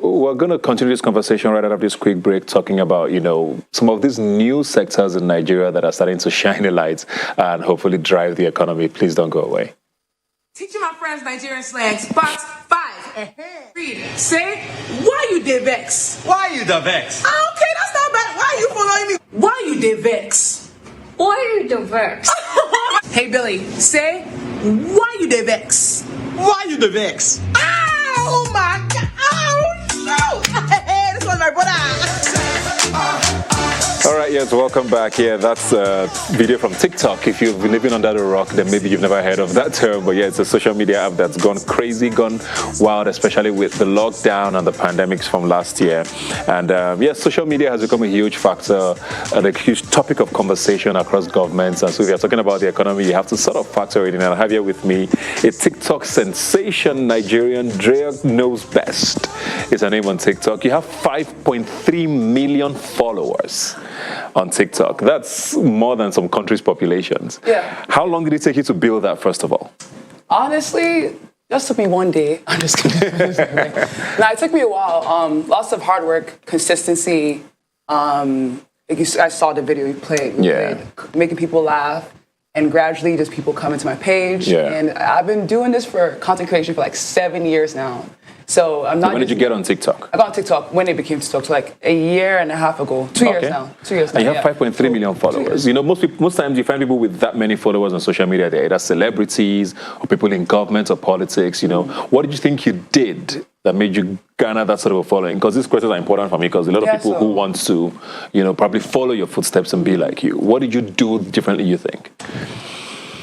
we're going to continue this conversation right out of this quick break, talking about, some of these new sectors in Nigeria that are starting to shine a light and hopefully drive the economy. Please don't go away. Teaching my friends Nigerian slangs. Box 5. Read. Say, why you dey vex? Why you dey vex? Okay, that's not bad. Why you following me? Why you dey vex? Why you dey vex? Hey, Billy, say, why you dey vex? Why you dey vex? Oh my God! Oh no! Hey, this one's my brother. All right, yes, welcome back. Yeah, that's a video from TikTok. If you've been living under a rock, then maybe you've never heard of that term. But yeah, it's a social media app that's gone crazy, gone wild, especially with the lockdown and the pandemics from last year. And yes, social media has become a huge factor and a huge topic of conversation across governments. And so if you're talking about the economy, you have to sort of factor it in. And I have here with me a TikTok sensation, Nigerian Drea Knows Best is her name on TikTok. You have 5.3 million followers on TikTok. That's more than some countries' populations. Yeah. How long did it take you to build that, first of all? Honestly, just took me one day. I'm just kidding. No, it took me a while. Lots of hard work, consistency. I saw the video you played. Making people laugh. And gradually, just people coming to my page. Yeah. And I've been doing this for content creation for like 7 years now. So I'm not. When did you get on TikTok? I got on TikTok when it became TikTok, so like a year and a half ago. 2 years now. 2 years now. And you have 5.3 million followers. Most times you find people with that many followers on social media, they're either celebrities or people in government or politics. What did you think you did that made you garner that sort of a following? Because these questions are important for me, because a lot of people who want to, probably follow your footsteps and be like you. What did you do differently, you think?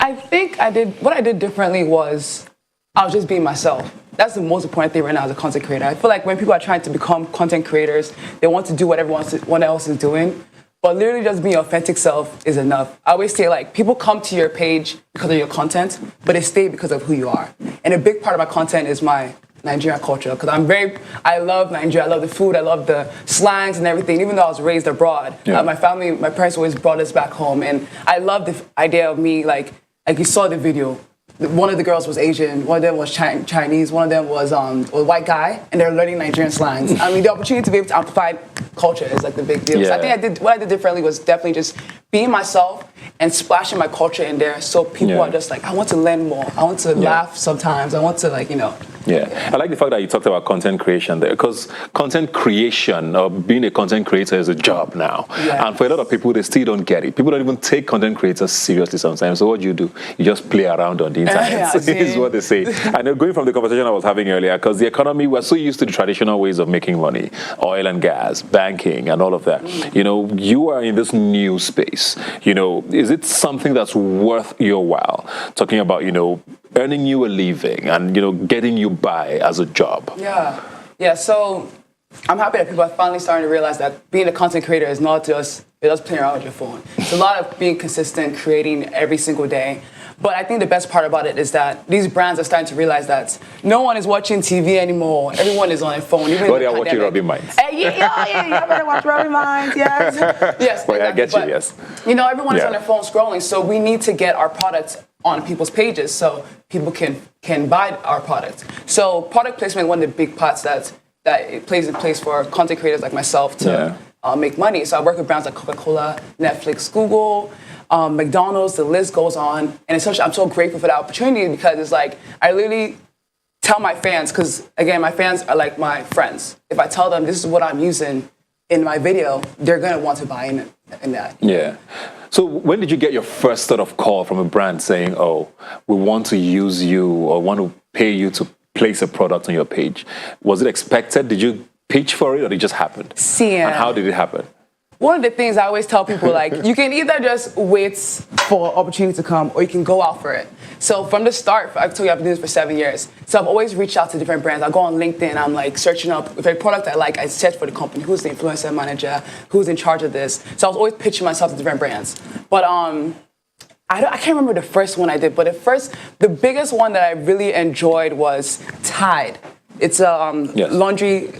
I think what I did differently was I was just being myself. That's the most important thing right now as a content creator. I feel like when people are trying to become content creators, they want to do what everyone else is doing. But literally just being your authentic self is enough. I always say, like, people come to your page because of your content, but they stay because of who you are. And a big part of my content is my Nigerian culture, because I love Nigeria. I love the food. I love the slangs and everything. Even though I was raised abroad, my parents always brought us back home. And I love the idea of me, like you saw the video. One of the girls was Asian, one of them was Chinese, one of them was a white guy, and they're learning Nigerian slangs. I mean, the opportunity to be able to amplify culture is like the big deal. So I think what I did differently was definitely just being myself and splashing my culture in there, so people are just like, I want to learn more. I want to laugh sometimes. I want to Yeah, I like the fact that you talked about content creation there, because content creation or being a content creator is a job now. Yeah. And for a lot of people, they still don't get it. People don't even take content creators seriously sometimes. So what do? You just play around on the internet, is what they say. I know, going from the conversation I was having earlier, because the economy, we're so used to the traditional ways of making money, oil and gas, banking, and all of that. You are in this new space. Is it something that's worth your while? Talking about, earning you a living and, getting you by as a job. Yeah. So I'm happy that people are finally starting to realize that being a content creator is not just playing around with your phone. It's a lot of being consistent, creating every single day. But I think the best part about it is that these brands are starting to realize that no one is watching TV anymore. Everyone is on their phone. But they are watching Robin Minds. You better watch Robin Minds, yes. Yes. Well, I get you, yes. Everyone is on their phone scrolling, so we need to get our products on people's pages so people can buy our product. So product placement is one of the big parts that it plays in place for content creators like myself to make money. So I work with brands like Coca-Cola, Netflix, Google, McDonald's, the list goes on. And essentially, I'm so grateful for that opportunity, because it's like, I literally tell my fans, because again, my fans are like my friends. If I tell them this is what I'm using in my video, they're going to want to buy in that. Yeah. So when did you get your first sort of call from a brand saying, oh, we want to use you or want to pay you to place a product on your page? Was it expected? Did you pitch for it, or did it just happen? And how did it happen? One of the things I always tell people, like, you can either just wait for opportunity to come, or you can go out for it. So from the start, I've told you I've been doing this for 7 years. So I've always reached out to different brands. I go on LinkedIn, I'm like searching up if a product I like, I search for the company, who's the influencer manager, who's in charge of this. So I was always pitching myself to different brands. But I can't remember the first one I did, but the biggest one that I really enjoyed was Tide. It's a laundry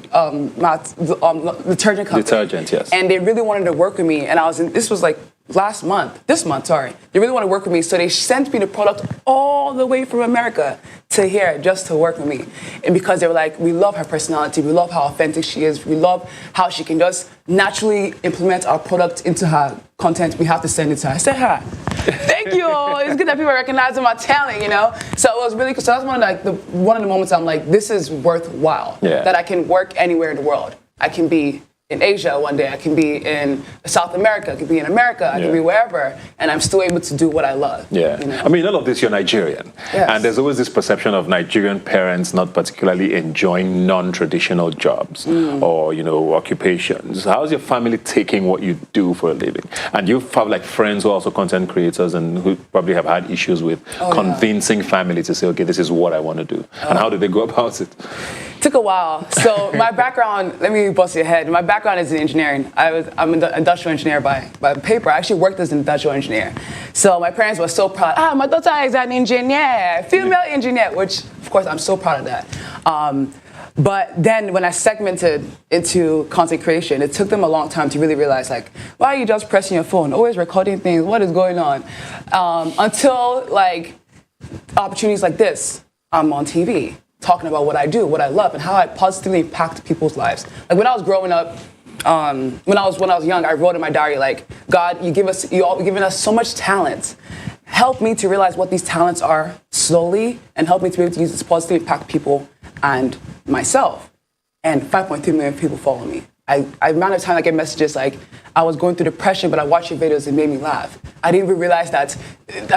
detergent company. Detergent, yes. And they really wanted to work with me. And this was like this month. They really want to work with me. So they sent me the product all the way from America to here just to work with me. And because they were like, we love her personality, we love how authentic she is, we love how she can just naturally implement our product into her content, we have to send it to her. I said, hi. Thank you. It's good that people recognize my talent, you know? So it was really cool. So that's one of the moments I'm like, this is worthwhile. Yeah. That I can work anywhere in the world. I can be in Asia one day, I can be in South America, I can be in America, I can be wherever, and I'm still able to do what I love. Yeah. You know? I mean, all of this, you're Nigerian. Yes. And there's always this perception of Nigerian parents not particularly enjoying non-traditional jobs or, you know, occupations. How's your family taking what you do for a living? And you have like friends who are also content creators and who probably have had issues with convincing family to say, okay, this is what I want to do. And how did they go about it? Took a while. So my background, let me bust your head. My background is in engineering. I'm an industrial engineer by paper. I actually worked as an industrial engineer. So my parents were so proud. My daughter is an engineer, female engineer, which of course I'm so proud of that. But then when I segmented into content creation, it took them a long time to really realize, like, why are you just pressing your phone, always recording things? What is going on? Until like opportunities like this, I'm on TV. Talking about what I do, what I love, and how I positively impact people's lives. Like when I was growing up, when I was young, I wrote in my diary like, God, you've given us so much talent. Help me to realize what these talents are slowly, and help me to be able to use this to positively impact people and myself. And 5.3 million people follow me. I amount of time I get messages like, I was going through depression, but I watched your videos and it made me laugh. I didn't even realize that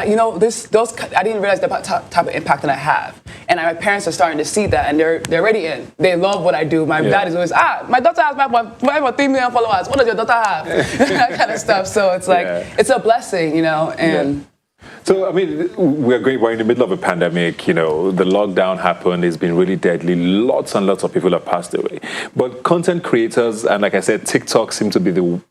you know, I didn't realize the type of impact that I have. And my parents are starting to see that, and they're already in. They love what I do. My dad is always, my daughter has 5.3 million followers. What does your daughter have? That kind of stuff. So it's like, it's a blessing, you know, and... So, I mean, we're in the middle of a pandemic, you know, the lockdown happened, it's been really deadly, lots and lots of people have passed away. But content creators, and like I said, TikTok seem to be the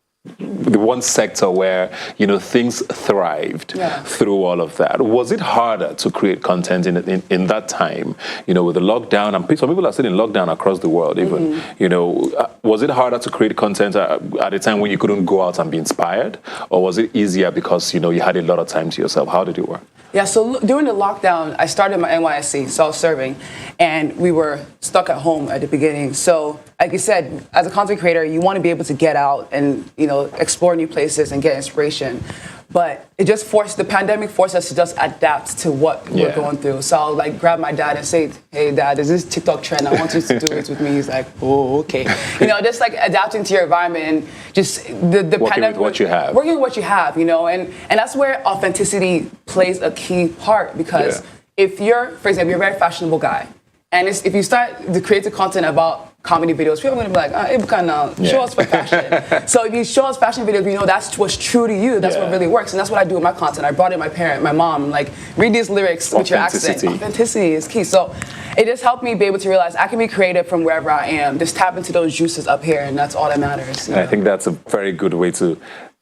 one sector where, you know, things thrived through all of that. Was it harder to create content in that time, you know, with the lockdown? And some people are still in lockdown across the world even, you know. Was it harder to create content at a time when you couldn't go out and be inspired? Or was it easier because, you know, you had a lot of time to yourself? How did it work? Yeah, so during the lockdown, I started my NYSC, self-serving, and we were stuck at home at the beginning. So, like you said, as a content creator, you want to be able to get out and, you know, explore new places and get inspiration. But the pandemic forced us to just adapt to what we're going through. So I'll like grab my dad and say, hey dad, there's this TikTok trend, I want you to do it with me. He's like, oh, okay. You know, just like adapting to your environment and just the pandemic. With what you have. Working with what you have, you know, and that's where authenticity plays a key part, because if you're, for example, you're a very fashionable guy, and if you start to create the content about comedy videos, people are going to be like, Ebuka, show us for fashion. So if you show us fashion videos, you know that's what's true to you. That's what really works. And that's what I do with my content. I brought in my mom, like, read these lyrics with your accent. Authenticity is key. So it just helped me be able to realize I can be creative from wherever I am. Just tap into those juices up here, and that's all that matters. I think that's a very good way to...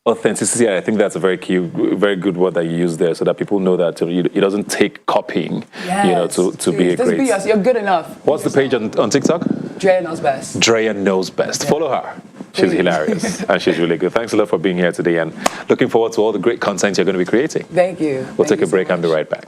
Authenticity, I think that's a very good word that you use there, so that people know that it doesn't take copying, you know, to be a great... You're good enough. What's the page on TikTok? Drea Knows Best. Drea Knows Best. Yeah. Follow her. She's hilarious and she's really good. Thanks a lot for being here today, and looking forward to all the great content you're going to be creating. Thank you. We'll take a break and be right back.